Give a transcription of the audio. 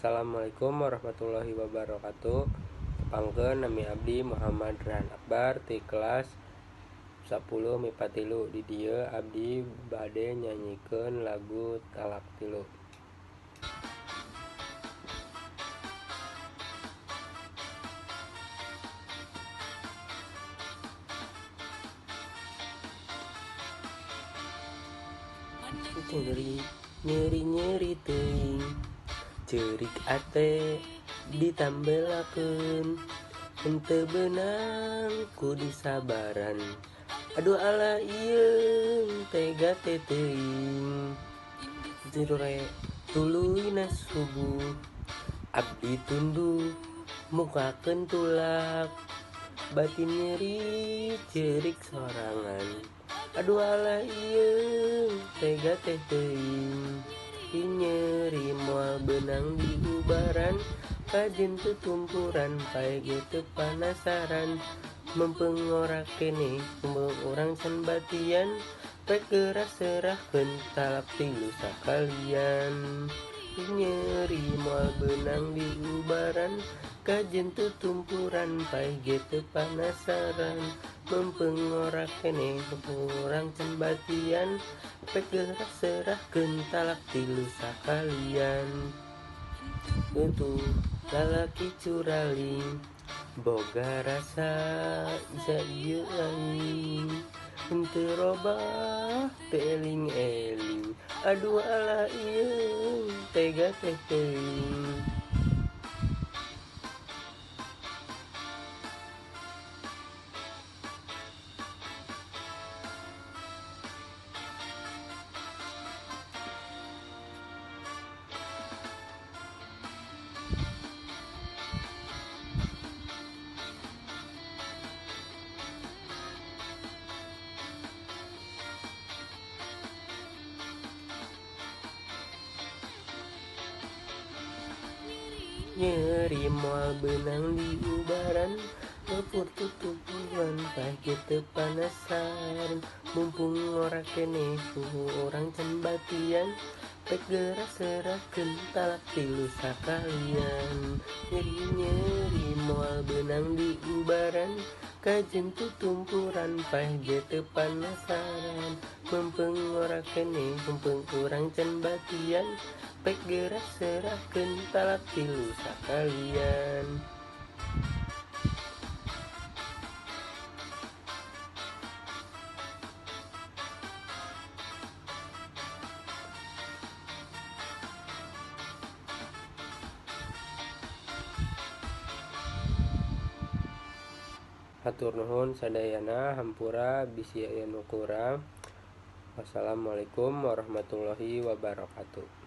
Assalamualaikum warahmatullahi wabarakatuh. Tepangkeun nami abdi Muhammad Rehan Akbar ti kelas 10 MIPA 3. Di dieu abdi bade nyanyikeun lagu Talak Tilu. Nyeri teuing ceurik ate ditambelakeun henteu beunang ku disabaran. Aduh ala ieu tega teh teuing jure tuluy na subuh abdi tunduh mukakeun tulak batin nyeri ceurik sorangan. Aduh ala ieu tega teh teuing nyeri moal beunang di ubaran kajen teu tumpuran pae ge teu panasaran mempeng ngorak keneh kumpul urang can batian rek geura serahkeun talak tilu sakalian. Nyeri moal beunang di ubaran kajen teu tumpuran pae ge teu panasaran mempeng ngorak keneh kumpul urang can batian rek geura serahkeun talak tilu sakalian. Untuk lalaki curaling boga rasa isa ieu lain henteu robah teu eling-eling. Aduh ala ieu tega teh teuing. Nyeri moal beunang di ubaran lepur tutupuan pae ge teu panasaran mumpung ngorak keneh suhu urang can batian rek geura serahkeun talak tilu sakalian. Nyeri moal beunang di ubaran kajen teu tumpuran pae ge teu panasaran mumpung ngorak keneh mumpung urang can batian rek geura serahkeun talak tilu sakalian. Hatur nuhun sadayana, hampura bisi aya nu kurang. Wassalamualaikum warahmatullahi wabarakatuh.